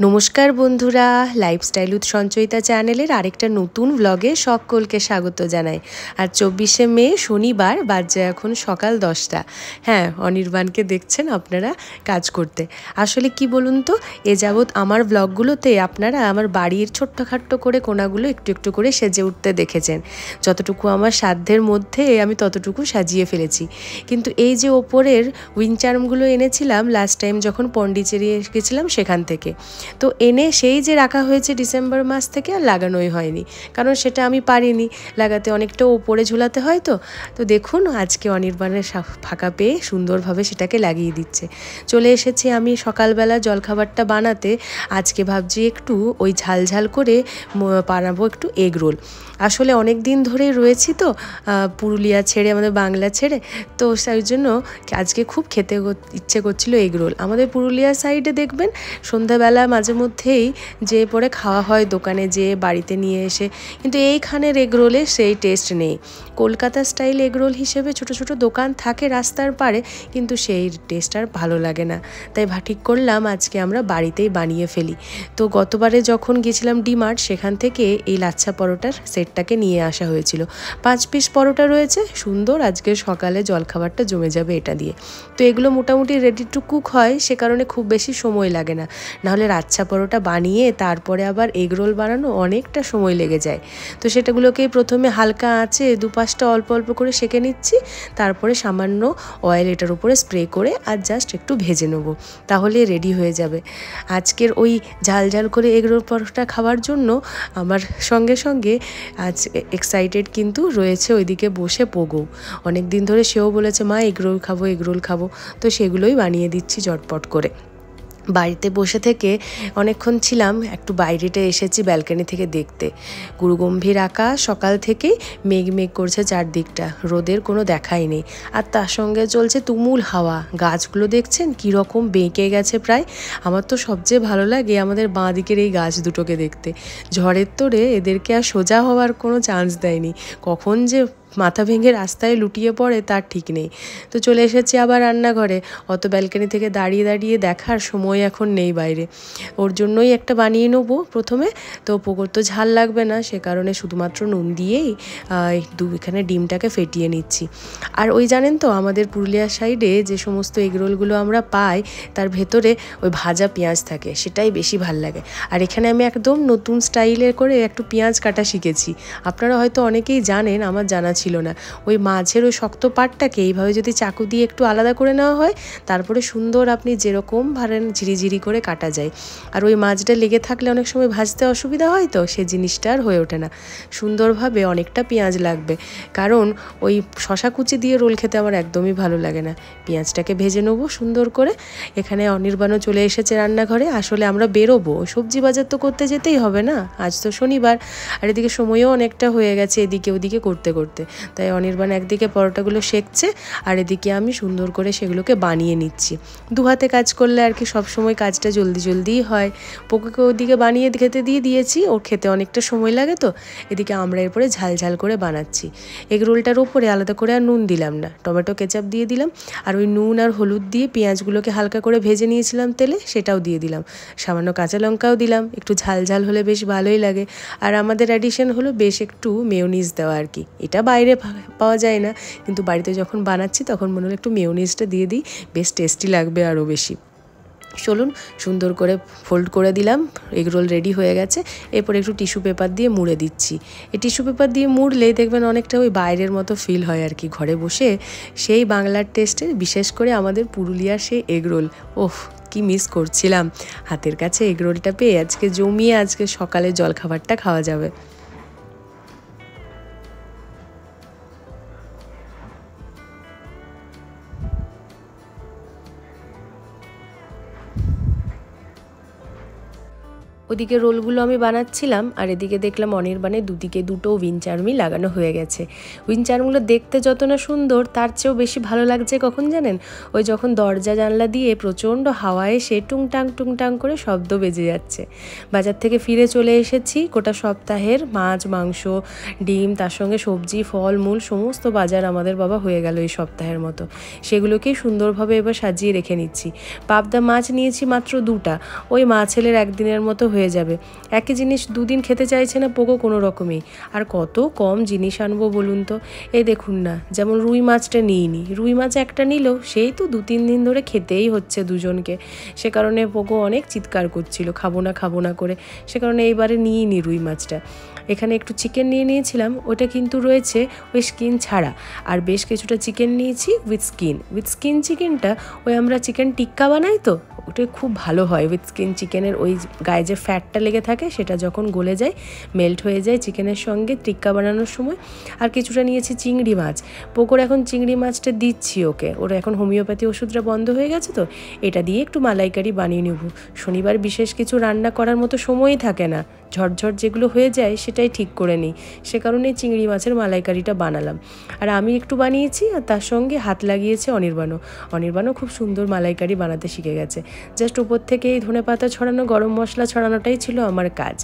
নমস্কার বন্ধুরা, lifestyle with Sanchayita চ্যানেলের আরেকটা নতুন ব্লগে সকলকে স্বাগত জানাই। আর 24শে মে শনিবার, বাজে এখন সকাল 10টা। হ্যাঁ, অনির্বাণকে দেখছেন আপনারা কাজ করতে। আসলে কি বলুন তো, এ যাবৎ আমার ব্লগগুলোতে আপনারা আমার বাড়ির ছোট্টখাট্ট করে কোণাগুলো একটু একটু করে সেজে উঠতে দেখেছেন। যতটুকু আমার সাধ্যের মধ্যে আমি ততটুকু সাজিয়ে ফেলেছি। কিন্তু এই যে ওপরের উইন্ড চার্মগুলো এনেছিলাম লাস্ট টাইম যখন পন্ডিচেরি গেছিলাম সেখান থেকে, তো এনে সেই যে রাখা হয়েছে ডিসেম্বর মাস থেকে, আর লাগানোই হয়নি, কারণ সেটা আমি পারিনি লাগাতে, অনেকটা ওপরে ঝুলাতে হয়। তো দেখুন আজকে অনির্বাণের ফাঁকা পেয়ে সুন্দরভাবে সেটাকে লাগিয়ে দিচ্ছে। চলে এসেছি আমি সকালবেলা জলখাবারটা বানাতে। আজকে ভাবছি একটু ওই ঝালঝাল করে বানাবো একটু এগ রোল। আসলে অনেক দিন ধরেই রয়েছি তো পুরুলিয়া ছেড়ে, আমাদের বাংলা ছেড়ে, তো সেই জন্য আজকে খুব খেতে ইচ্ছে করছিল এগ রোল। আমাদের পুরুলিয়া সাইডে দেখবেন সন্ধ্যাবেলা মাঝে মধ্যেই যে পরে খাওয়া হয় দোকানে, যেয়ে বাড়িতে নিয়ে এসে, কিন্তু এইখানের এগ রোলে সেই টেস্ট নেই। কলকাতা স্টাইল এগ রোল হিসেবে ছোট ছোট দোকান থাকে রাস্তার পাড়ে, কিন্তু সেই টেস্ট আর ভালো লাগে না। তাই ঠিক করলাম আজকে আমরা বাড়িতেই বানিয়ে ফেলি। তো গতবারে যখন গেছিলাম ডিমার্ট, সেখান থেকে এই লাচ্ছা পরোটার সেটটাকে নিয়ে আসা হয়েছিল। 5 পিস পরোটা রয়েছে, সুন্দর আজকে সকালে জলখাবারটা জমে যাবে এটা দিয়ে। তো এগুলো মোটামুটি রেডি টু কুক হয়, সে কারণে খুব বেশি সময় লাগে না। নাহলে লাচ্ছা পরোটা বানিয়ে তারপরে আবার এগ রোল বানানো অনেকটা সময় লেগে যায়। তো সেটাগুলোকে প্রথমে হালকা আঁচে দুপাশটা অল্প অল্প করে সেঁকে নিচ্ছি, তারপরে সামান্য অয়েল এটার উপরে স্প্রে করে আর জাস্ট একটু ভেজে নেবো, তাহলে রেডি হয়ে যাবে। আজকের ওই ঝাল ঝাল করে এগ রোল পরোটা খাওয়ার জন্য আমার সঙ্গে সঙ্গে আজ এক্সাইটেড কিন্তু রয়েছে ওইদিকে বসে পোগো। অনেক দিন ধরে সেও বলেছে মা এগ রোল খাবো, এগ রোল খাবো। তো সেগুলোই বানিয়ে দিচ্ছি ঝটপট করে। বাড়িতে বসে থেকে অনেকক্ষণ ছিলাম, একটু বাইরেটা এসেছি ব্যালকনি থেকে দেখতে। গুরুগম্ভীর আকাশ, সকাল থেকেই মেঘ মেঘ করছে চারদিকটা, রোদের কোনো দেখাই নেই। আর তার সঙ্গে চলছে তুমুল হাওয়া। গাছগুলো দেখছেন কীরকম বেঁকে গেছে প্রায়। আমার তো সবচেয়ে ভালো লাগে আমাদের বাঁ দিকের এই গাছ দুটোকে দেখতে। ঝড়ের তোড়ে এদেরকে আর সোজা হওয়ার কোনো চান্স দেয়নি, কখন যে মাথা ভেঙে রাস্তায় লুটিয়ে পড়ে তার ঠিক নেই। তো চলে এসেছি আবার রান্নাঘরে। অত ব্যালকনি থেকে দাঁড়িয়ে দাঁড়িয়ে দেখার সময় এখন নেই বাইরে। ওর জন্যই একটা বানিয়ে নেবো প্রথমে। তো পোকোর তো ঝাল লাগবে না, সে কারণে শুধুমাত্র নুন দিয়েই এখানে ডিমটাকে ফেটিয়ে নিচ্ছি। আর ওই জানেন তো আমাদের পুরুলিয়ার সাইডে যে সমস্ত এগরোলগুলো আমরা পাই, তার ভেতরে ওই ভাজা পেঁয়াজ থাকে, সেটাই বেশি ভাল লাগে। আর এখানে আমি একদম নতুন স্টাইলের করে একটু পেঁয়াজ কাটা শিখেছি। আপনারা হয়তো অনেকেই জানেন, আমার জানা ছিল না। ওই মাছের ওই শক্ত পাটটাকে এইভাবে যদি চাকু দিয়ে একটু আলাদা করে নেওয়া হয়, তারপরে সুন্দর আপনি যেরকম ভারেন ঝিরিঝিরি করে কাটা যায়। আর ওই মাছটা লেগে থাকলে অনেক সময় ভাজতে অসুবিধা হয়, তো সে জিনিসটা আর হয়ে ওঠে না। সুন্দরভাবে অনেকটা পেঁয়াজ লাগবে, কারণ ওই শশা কুচি দিয়ে রোল খেতে আমার একদমই ভালো লাগে না। পেঁয়াজটাকে ভেজে নেবো সুন্দর করে। এখানে অনির্বাণও চলে এসেছে রান্নাঘরে। আসলে আমরা বেরোবো, সবজি বাজার তো করতে যেতেই হবে না, আজ তো শনিবার। আর এদিকে সময়ও অনেকটা হয়ে গেছে এদিকে ওদিকে করতে করতে। তাই অনির্বাণ একদিকে পরোটাগুলো সেঁকছে, আর এদিকে আমি সুন্দর করে সেগুলোকে বানিয়ে নিচ্ছি। দু হাতে কাজ করলে আর কি সবসময় কাজটা জলদি জলদিই হয়। পোকোকে ওদিকে বানিয়ে খেতে দিয়ে দিয়েছি, ওর খেতে অনেকটা সময় লাগে, তো এদিকে আমরা এরপরে ঝাল ঝাল করে বানাচ্ছি। এগ রোলটার ওপরে আলাদা করে আর নুন দিলাম না, টমেটো কেচাপ দিয়ে দিলাম। আর ওই নুন আর হলুদ দিয়ে পেঁয়াজগুলোকে হালকা করে ভেজে নিয়েছিলাম তেলে, সেটাও দিয়ে দিলাম। সামান্য কাঁচা লঙ্কাও দিলাম, একটু ঝাল ঝাল হলে বেশ ভালোই লাগে। আর আমাদের অ্যাডিশন হলো বেশ একটু মেয়োনিজ দেওয়া আর কি। এটা বাইরে পাওয়া যায় না, কিন্তু বাড়িতে যখন বানাচ্ছি তখন মনে হলো একটু মেয়োনিজটা দিয়ে দিই, বেশ টেস্টি লাগবে আরও বেশি। চলুন সুন্দর করে ফোল্ড করে দিলাম, এগ রোল রেডি হয়ে গেছে। এরপর একটু টিস্যু পেপার দিয়ে মুড়ে দিচ্ছি। এই টিস্যু পেপার দিয়ে মুড়লেই দেখবেন অনেকটা ওই বাইরের মতো ফিল হয় আর কি, ঘরে বসে সেই বাংলার টেস্টের, বিশেষ করে আমাদের পুরুলিয়ার সেই এগ রোল। ওহ, কি মিস করছিলাম হাতের কাছে এগ রোলটা পেয়ে। আজকে জমিয়ে আজকে সকালে জলখাবারটা খাওয়া যাবে। ওদিকে রোলগুলো আমি বানাচ্ছিলাম আর এদিকে দেখলাম অনির্বাণের দুদিকে দুটো উইন্ড চার্মই লাগানো হয়ে গেছে। উইন্ড চার্মগুলো দেখতে যত না সুন্দর তার চেয়েও বেশি ভালো লাগছে কখন জানেন, ওই যখন দরজা জানলা দিয়ে প্রচণ্ড হাওয়া এসে টুংটাং টুংটাং করে শব্দ বেজে যাচ্ছে। বাজার থেকে ফিরে চলে এসেছি, গোটা সপ্তাহের মাছ মাংস ডিম তার সঙ্গে সবজি ফল মূল সমস্ত বাজার আমাদের বাবা হয়ে গেল এই সপ্তাহের মতো। সেগুলোকেই সুন্দরভাবে এবার সাজিয়ে রেখে নিচ্ছি। পাবদা মাছ নিয়েছি মাত্র 2টা, ওই মা ছেলের একদিনের মতো হয়ে যাবে। একই জিনিস দুদিন খেতে চাইছে না পোকো কোনো রকমই। আর কত কম জিনিস আনবো বলুন তো। এই দেখুন না, যেমন রুই মাছটা নিইনি, রুই মাছ একটা নিল সেই তো 2-3 দিন ধরে খেতেই হচ্ছে দুজনকে। সে কারণে পোকো অনেক চিৎকার করছিল খাবো না করে, সে কারণে এইবারে নিইনি রুই মাছটা। এখানে একটু চিকেন নিয়ে নিয়েছিলাম, ওটা কিন্তু রয়েছে ওই স্কিন ছাড়া। আর বেশ কিছুটা চিকেন নিয়েছি উইথ স্কিন চিকেনটা ওই আমরা চিকেন টিক্কা বানাই তো, ওটা খুব ভালো হয় উইথ স্কিন চিকেনের। ওই গায়ে যে ফ্যাটটা লেগে থাকে সেটা যখন গলে যায় মেল্ট হয়ে যায় চিকেনের সঙ্গে টিক্কা বানানোর সময়। আর কিছুটা নিয়েছি চিংড়ি মাছ, পোকোর এখন চিংড়ি মাছটা দিচ্ছি ওকে, ওরা এখন হোমিওপ্যাথি ওষুধটা বন্ধ হয়ে গেছে তো এটা দিয়ে একটু মালাইকারি বানিয়ে নেব। শনিবার বিশেষ কিছু রান্না করার মতো সময়ই থাকে না, ঝটঝট যেগুলো হয়ে যায় সেটাই ঠিক করে নিই, সে কারণেই চিংড়ি মাছের মালাইকারিটা বানালাম। আর আমি একটু বানিয়েছি আর তার সঙ্গে হাত লাগিয়েছে অনির্বাণও খুব সুন্দর মালাইকারি বানাতে শিখে গেছে। জাস্ট উপর থেকে এই ধনেপাতা ছড়ানো গরম মশলা ছড়ানোটাই ছিল আমার কাজ।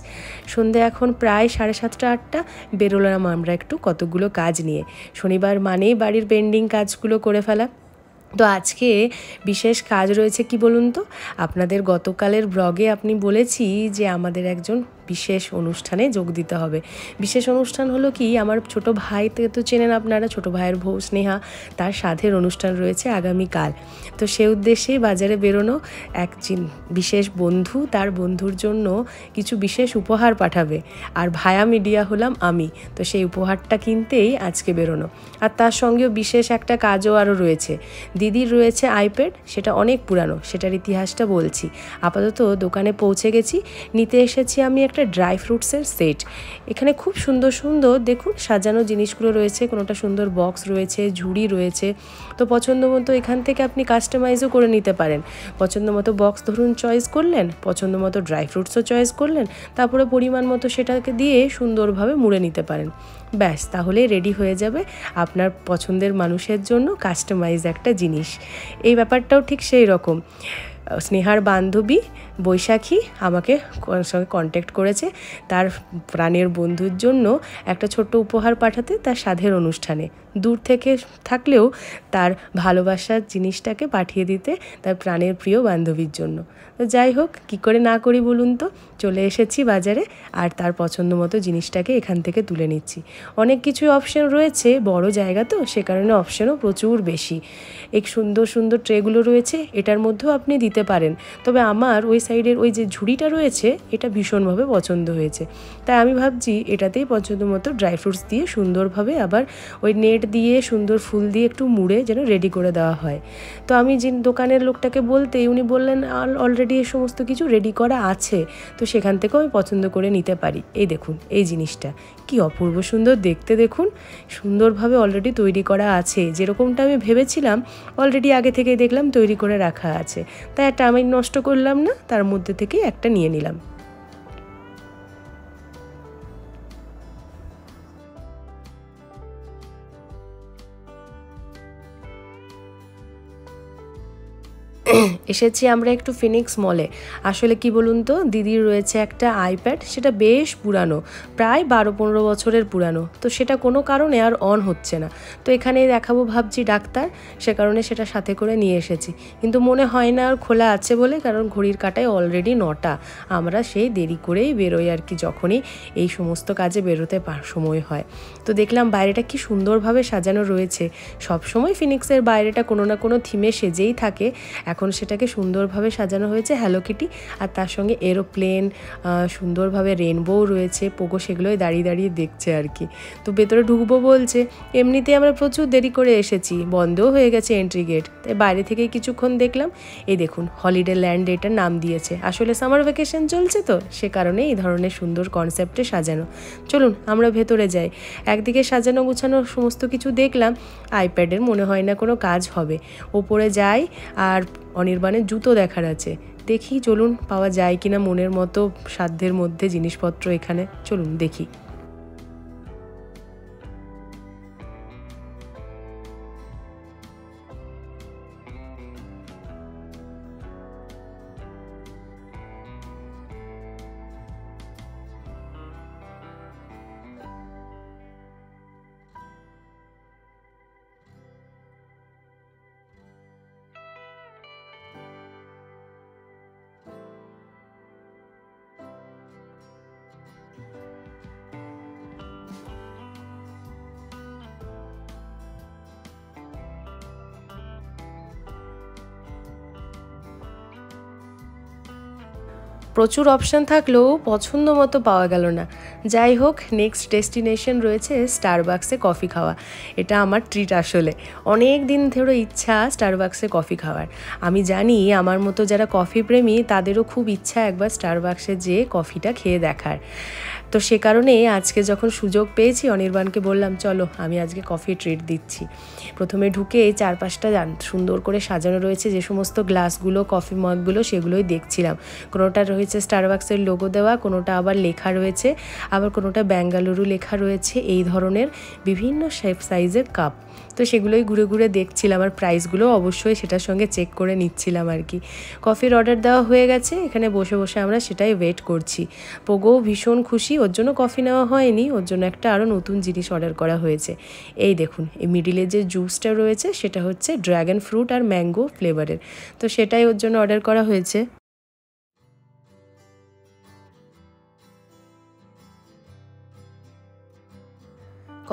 সন্ধে এখন প্রায় 7:30-8টা, বেরোলাম আমরা একটু কতগুলো কাজ নিয়ে। শনিবার মানেই বাড়ির পেন্ডিং কাজগুলো করে ফেলা। তো আজকে বিশেষ কাজ রয়েছে কি বলুন তো, আপনাদের গতকালের ব্লগে আপনি বলেছি যে আমাদের একজন বিশেষ অনুষ্ঠানে যোগ দিতে হবে। বিশেষ অনুষ্ঠান হলো কি, আমার ছোট ভাইকে তো চেনেন আপনারা, ছোট ভাইয়ের বউ স্নেহা, তার সাধের অনুষ্ঠান রয়েছে আগামীকাল। তো সে উদ্দেশ্যেই বাজারে বেরোনো। এক বিশেষ বন্ধু তার বন্ধুর জন্য কিছু বিশেষ উপহার পাঠাবে, আর ভায়া মিডিয়া হলাম আমি, তো সেই উপহারটা কিনতেই আজকে বেরোনো। আর তার সঙ্গেও বিশেষ একটা কাজও আরও রয়েছে। দিদির রয়েছে আইপ্যাড, সেটা অনেক পুরানো, সেটার ইতিহাসটা বলছি। আপাতত দোকানে পৌঁছে গেছি, নিতে এসেছি আমি একটা ড্রাই ফ্রুটসের সেট। এখানে খুব সুন্দর সুন্দর দেখুন সাজানো জিনিসগুলো রয়েছে, কোনোটা সুন্দর বক্স রয়েছে, ঝুড়ি রয়েছে। তো পছন্দ মতো এখান থেকে আপনি কাস্টমাইজও করে নিতে পারেন। পছন্দ মতো বক্স ধরুন চয়েস করলেন, পছন্দ মতো ড্রাই ফ্রুটসও চয়েস করলেন, তারপরে পরিমাণ মতো সেটাকে দিয়ে সুন্দরভাবে মুড়ে নিতে পারেন। ব্যাস, তাহলে রেডি হয়ে যাবে আপনার পছন্দের মানুষের জন্য কাস্টমাইজ একটা জিনিস। এই ব্যাপারটাও ঠিক সেই রকম। স্নেহার বান্ধবী বৈশাখী আমাকে সঙ্গে কন্ট্যাক্ট করেছে তার প্রাণের বন্ধুর জন্য একটা ছোট্ট উপহার পাঠাতে তার সাধের অনুষ্ঠানে। দূর থেকে থাকলেও তার ভালোবাসার জিনিসটাকে পাঠিয়ে দিতে তার প্রাণের প্রিয় বান্ধবীর জন্য। তো যাই হোক, কী করে না করি বলুন তো, চলে এসেছি বাজারে আর তার পছন্দ মতো জিনিসটাকে এখান থেকে তুলে নিচ্ছি। অনেক কিছুই অপশন রয়েছে, বড় জায়গা তো সে কারণে অপশনও প্রচুর বেশি। এই সুন্দর সুন্দর ট্রেগুলো রয়েছে, এটার মধ্যেও আপনি দিতে পারেন। তবে আমার ওই সাইডের ওই যে ঝুড়িটা রয়েছে এটা ভীষণভাবে পছন্দ হয়েছে, তাই আমি ভাবছি এটাতেই পছন্দ মতো ড্রাই ফ্রুটস দিয়ে সুন্দরভাবে আবার ওই নেট দিয়ে সুন্দর ফুল দিয়ে একটু মুড়ে যেন রেডি করে দেওয়া হয়। তো আমি যে দোকানের লোকটাকে বলতে উনি বললেন অলরেডি এই সমস্ত কিছু রেডি করা আছে, তো সেখান থেকেও আমি পছন্দ করে নিতে পারি। এই দেখুন এই জিনিসটা কি অপূর্ব সুন্দর দেখতে, দেখুন সুন্দরভাবে অলরেডি তৈরি করা আছে, যেরকমটা আমি ভেবেছিলাম অলরেডি আগে থেকেই দেখলাম তৈরি করে রাখা আছে, তাই একটা আমি নষ্ট করলাম না, তার মধ্যে থেকে একটা নিয়ে নিলাম। এসেছি আমরা একটু ফিনিক্স মলে। আসলে কি বলুন তো, দিদির রয়েছে একটা আইপ্যাড, সেটা বেশ পুরানো, প্রায় 12-15 বছরের পুরানো। তো সেটা কোনো কারণে আর অন হচ্ছে না, তো এখানে দেখাবো ভাবছি ডাক্তার, সে কারণে সেটা সাথে করে নিয়ে এসেছি। কিন্তু মনে হয় না আর খোলা আছে বলে, কারণ ঘড়ির কাঁটায় অলরেডি 9টা। আমরা সেই দেরি করেই বেরোই আর কি, যখনই এই সমস্ত কাজে বেরোতে সময় হয়। তো দেখলাম বাইরেটা কি সুন্দরভাবে সাজানো রয়েছে। সবসময় ফিনিক্সের বাইরেটা কোনো না কোনো থিমে সেজেই থাকে, এখন সেটাকে সুন্দরভাবে সাজানো হয়েছে হ্যালো কিটি, আর তার সঙ্গে এরোপ্লেন, সুন্দরভাবে রেনবোও রয়েছে। পোগো সেগুলোই দাঁড়িয়ে দাঁড়িয়ে দেখছে আর কি। তো ভেতরে ঢুকবো বলছে, এমনিতেই আমরা প্রচুর দেরি করে এসেছি, বন্ধও হয়ে গেছে এন্ট্রি গেট, তাই বাইরে থেকেই কিছুক্ষণ দেখলাম। এই দেখুন হলিডে ল্যান্ড এটার নাম দিয়েছে, আসলে সামার ভ্যাকেশন চলছে তো সে কারণে এই ধরনের সুন্দর কনসেপ্টে সাজানো। চলুন আমরা ভেতরে যাই। একদিকে সাজানো গুছানো সমস্ত কিছু দেখলাম, আইপ্যাডের মনে হয় না কোনো কাজ হবে। ওপরে যাই আর অনির্বাণের জুতো দেখার আছে। দেখি চলুন পাওয়া যায় কিনা মনের মতো সাধ্যের মধ্যে জিনিসপত্র এখানে, চলুন দেখি। প্রচুর অপশান থাকলেও পছন্দ মতো পাওয়া গেল না। যাই হোক, নেক্সট ডেস্টিনেশন রয়েছে স্টারবাক্সে কফি খাওয়া। এটা আমার ট্রিট আসলে, অনেক দিন ধরে ইচ্ছা স্টারবাক্সে কফি খাওয়ার। আমি জানি আমার মতো যারা কফি প্রেমী তাদেরও খুব ইচ্ছা একবার স্টারবাক্সে যেয়ে কফিটা খেয়ে দেখার। তো সে কারণে আজকে যখন সুযোগ পেয়েছি অনির্বাণকে বললাম চলো আমি আজকে কফি ট্রিট দিচ্ছি। প্রথমে ঢুকে চারপাশটা সুন্দর করে সাজানো রয়েছে, যে সমস্ত গ্লাসগুলো কফি মগগুলো সেগুলোই দেখছিলাম। কোনোটা রয়েছে স্টারবাক্সের লোগো দেওয়া, কোনোটা আবার লেখা রয়েছে, আবার কোনোটা বেঙ্গালুরু লেখা রয়েছে। এই ধরনের বিভিন্ন শেপ সাইজের কাপ, তো সেগুলোই ঘুরে ঘুরে দেখছিলাম, আর প্রাইসগুলো অবশ্যই সেটার সঙ্গে চেক করে নিচ্ছিলাম আর কি। কফির অর্ডার দেওয়া হয়ে গেছে, এখানে বসে বসে আমরা সেটাই ওয়েট করছি। পোগোও ভীষণ খুশি, ওর জন্য কফি নেওয়া হয়নি, ওর জন্য একটা আরও নতুন জিনিস অর্ডার করা হয়েছে। এই দেখুন, এই মিডিলে যে জুসটা রয়েছে সেটা হচ্ছে ড্রাগন ফ্রুট আর ম্যাঙ্গো ফ্লেভারের, তো সেটাই ওর জন্য অর্ডার করা হয়েছে।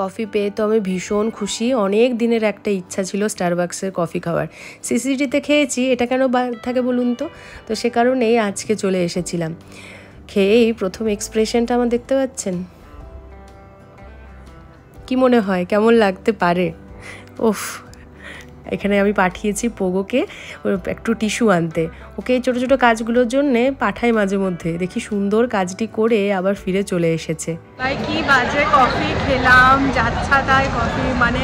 কফি পেয়ে তো আমি ভীষণ খুশি, অনেক দিনের একটা ইচ্ছা ছিল স্টারবাক্সের কফি খাওয়ার। সিসিডিতে খেয়েছি, এটা কেন বাদ থাকে বলুন তো, তো সে কারণেই আজকে চলে এসেছিলাম। খেয়েই প্রথম এক্সপ্রেশনটা আমার দেখতে পাচ্ছেন, কি মনে হয় কেমন লাগতে পারে? ওফ, এখানে আমি পাঠিয়েছি পোগোকে একটু টিস্যু আনতে, ওকে ছোটো ছোটো কাজগুলোর জন্যে পাঠাই মাঝে মধ্যে, দেখি সুন্দর কাজটি করে আবার ফিরে চলে এসেছে। তাই কি বাজে কফি খেলাম, যাচ্ছা তাই কফি, মানে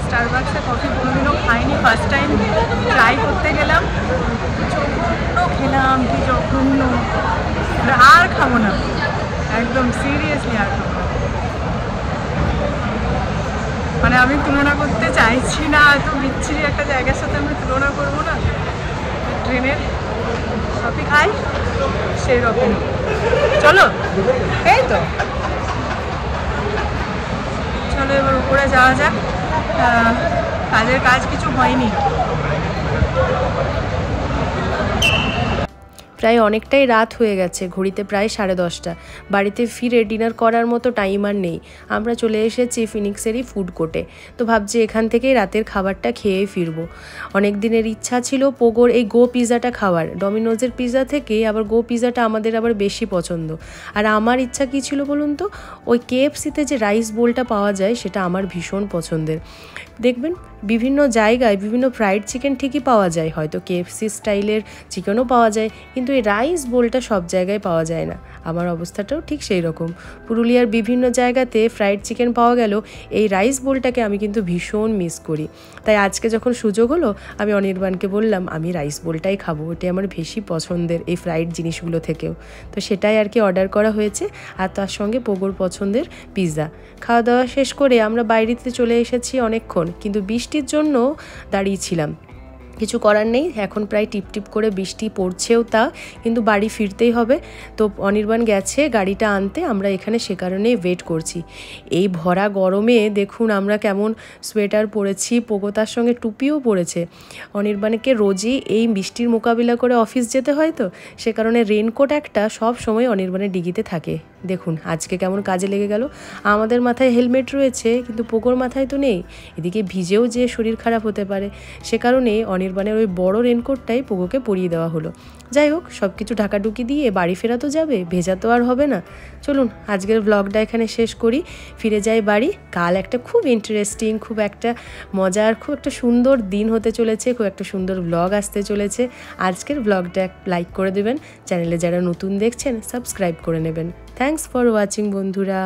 স্টারবাক্সে কফি কোনোদিনও খাইনি, ফার্স্ট টাইম ট্রাই করতে গেলাম, জঘন্য খেলাম, কি জঘন্য, আর খাবো না, একদম সিরিয়াসলি আর খাবো না। মানে আমি তুলনা করতে চাইছি না, এত বিচ্ছিরি একটা জায়গার সাথে আমি তুলনা করবো না। ট্রেনের কফি খাই সেই রকম, চলো এই তো চলো এবার উপরে যাওয়া যাক, কাজের কাজ কিছু হয়নি। প্রায় অনেকটাই রাত হয়ে গেছে, ঘড়িতে প্রায় 10:30। বাড়িতে ফিরে ডিনার করার মতো টাইম আর নেই। আমরা চলে এসেছি ফিনিক্সেরই ফুড কোর্টে, তো ভাবছি এখান থেকেই রাতের খাবারটা খেয়ে ফিরবো। অনেক দিনের ইচ্ছা ছিল পোগোর এই গো পিৎজাটা খাওয়ার, ডমিনোজের পিৎজা থেকে আবার গো পিৎজাটা আমাদের আবার বেশি পছন্দ। আর আমার ইচ্ছা কী ছিল বলুন তো, ওই কেএফসিতে যে রাইস বোলটা পাওয়া যায় সেটা আমার ভীষণ পছন্দের। দেখবেন বিভিন্ন জায়গায় বিভিন্ন ফ্রাইড চিকেন ঠিকই পাওয়া যায়, হয়তো কেএফসি স্টাইলের চিকেনও পাওয়া যায়, কিন্তু এই রাইস বোলটা সব জায়গায় পাওয়া যায় না। আমার অবস্থাটাও ঠিক সেই রকম, পুরুলিয়ার বিভিন্ন জায়গাতে ফ্রাইড চিকেন পাওয়া গেল, এই রাইস বোলটাকে আমি কিন্তু ভীষণ মিস করি। তাই আজকে যখন সুযোগ হলো আমি অনির্বাণকে বললাম আমি রাইস বোলটাই খাবো, ওটাই আমার বেশি পছন্দের এই ফ্রাইড জিনিসগুলো থেকেও। তো সেটাই আর কি অর্ডার করা হয়েছে, আর তার সঙ্গে পোগোর পছন্দের পিৎজা। খাওয়া দাওয়া শেষ করে আমরা বাইরেতে চলে এসেছি অনেকক্ষণ, কিন্তু বৃষ্টির জন্য দাঁড়িয়েছিলাম। কিছু করার নেই, এখন প্রায় টিপটিপ করে বৃষ্টি পড়ছেও, তা কিন্তু বাড়ি ফিরতেই হবে। তো অনির্বাণ গেছে গাড়িটা আনতে, আমরা এখানে সে কারণেই ওয়েট করছি। এই ভরা গরমে দেখুন আমরা কেমন সোয়েটার পরেছি, পোগো তার সঙ্গে টুপিও পরেছে। অনির্বাণকে রোজই এই বৃষ্টির মোকাবিলা করে অফিস যেতে হয়, তো সে কারণে রেনকোট একটা সব সময় অনির্বাণের ডিগিতে থাকে। দেখুন আজকে কেমন কাজে লেগে গেল, আমাদের মাথায় হেলমেট রয়েছে কিন্তু পোগোর মাথায় তো নেই, এদিকে ভিজেও যে শরীর খারাপ হতে পারে, সে কারণে অনির্বাণের ওই বড় রেনকোটটাই পোগোকে পরিয়ে দেওয়া হলো। যাই হোক, সব কিছু ঢাকাঢুকি দিয়ে বাড়ি ফেরা তো যাবে, ভেজা তো আর হবে না। চলুন আজকের ব্লগটা এখানে শেষ করি, ফিরে যাই বাড়ি। কাল একটা খুব ইন্টারেস্টিং, খুব একটা মজার, খুব একটা সুন্দর দিন হতে চলেছে, খুব একটা সুন্দর ব্লগ আসতে চলেছে। আজকের ব্লগটা লাইক করে দেবেন, চ্যানেলে যারা নতুন দেখছেন সাবস্ক্রাইব করে নেবেন। থ্যাঙ্কস ফর ওয়াচিং বন্ধুরা।